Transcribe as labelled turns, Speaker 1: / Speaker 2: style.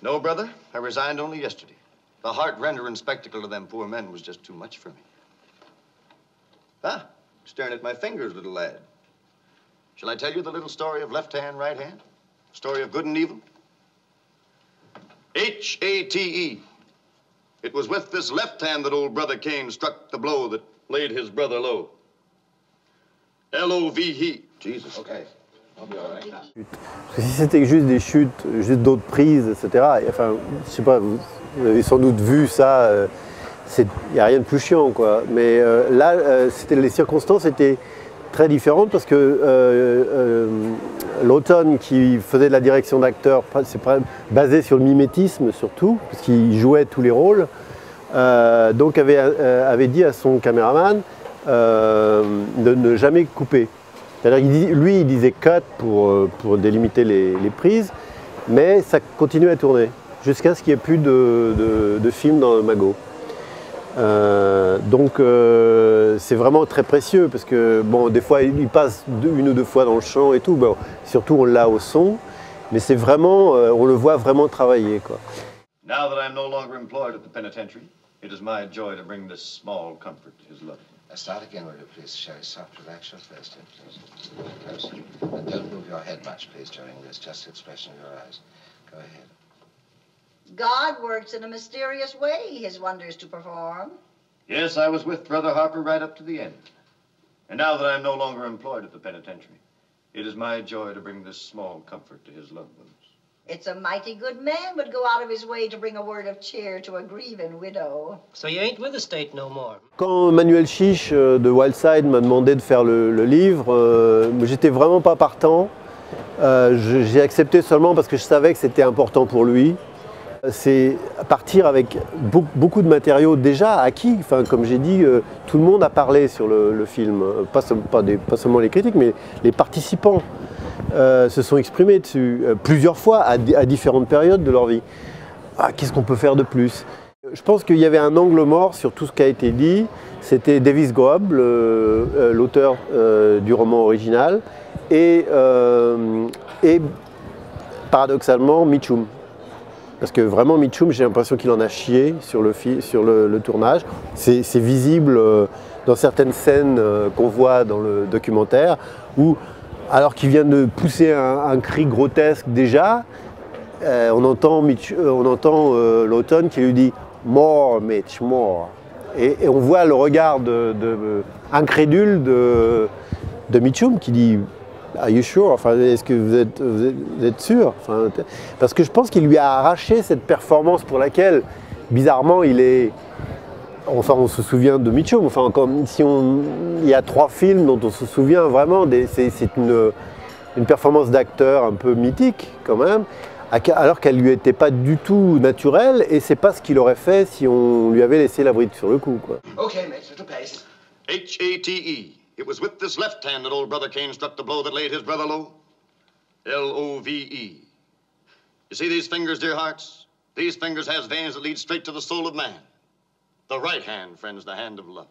Speaker 1: No, brother. I resigned only yesterday. The heart-rendering spectacle of them poor men was just too much for me. Ah, staring at my fingers, little lad. Shall I tell you the little story of left hand, right hand? Story of good and evil? H-A-T-E. It was with this left hand that old brother Cain struck the blow that laid his brother low. L-O-V-E. Jesus. Okay. I'll be all right now.
Speaker 2: Parce que si c'était juste des chutes, juste d'autres prises, etc. Enfin, je sais pas, vous avez sans doute vu ça. Il n'y a rien de plus chiant, quoi. Mais là, les circonstances étaient très différentes parce que l'Automne qui faisait de la direction d'acteur, c'est basé sur le mimétisme surtout, parce qu'il jouait tous les rôles, donc avait dit à son caméraman de ne jamais couper. C'est-à-dire lui, il disait cut pour délimiter les prises, mais ça continuait à tourner jusqu'à ce qu'il n'y ait plus de film dans le magot. Donc c'est vraiment très précieux parce que bon, des fois il passe une ou deux fois dans le champ et tout, bon, surtout on l'a au son, mais c'est vraiment, on le voit vraiment travailler, quoi.
Speaker 1: Now that I'm no longer employed at the penitentiary, it is my joy to bring this small comfort to his love.
Speaker 3: Start again, will you please, Sherry? Soft, relax your face, please. Close. And don't move your head much, please, during this. Just the expression of your eyes. Go ahead.
Speaker 4: God works in a mysterious way, his wonders to perform.
Speaker 1: Yes, I was with Brother Harper right up to the end. And now that I'm no longer employed at the penitentiary, it is my joy to bring this small comfort to his loved ones.
Speaker 4: It's a mighty good man would go out of his way to bring a word of cheer to a grieving widow.
Speaker 5: So you ain't with the state no more.
Speaker 2: Quand Manuel Chiche de Wildside m'a demandé de faire le livre, j'étais vraiment pas partant. J'ai accepté seulement parce que je savais que c'était important pour lui. C'est partir avec beaucoup de matériaux déjà acquis. Enfin, comme j'ai dit, tout le monde a parlé sur le film. Pas seulement les critiques, mais les participants se sont exprimés dessus plusieurs fois à différentes périodes de leur vie. Ah, qu'est-ce qu'on peut faire de plus? Je pense qu'il y avait un angle mort sur tout ce qui a été dit. C'était Davis Grobb, l'auteur du roman original, et paradoxalement Mitchum. Parce que vraiment Mitchum, j'ai l'impression qu'il en a chié sur le tournage. C'est visible dans certaines scènes qu'on voit dans le documentaire, où alors qu'il vient de pousser un cri grotesque déjà, on entend l'Automne qui lui dit « More, Mitch, more ». Et on voit le regard incrédule de Mitchum qui dit « Are you sure ?» Enfin, est-ce que vous êtes sûr? Enfin, parce que je pense qu'il lui a arraché cette performance pour laquelle, bizarrement, il est... Enfin, on se souvient de Mitchum. Enfin, comme si il y a 3 films dont on se souvient vraiment. C'est une performance d'acteur un peu mythique, quand même, alors qu'elle lui était pas du tout naturelle, et c'est pas ce qu'il aurait fait si on lui avait laissé la bride sur le coup, quoi.
Speaker 3: Okay, mate, little pace.
Speaker 1: H-A-T-E. It was with this left hand that old brother Cain struck the blow that laid his brother low. L-O-V-E. You see these fingers, dear hearts? These fingers has veins that lead straight to the soul of man. The right hand, friends, the hand of love.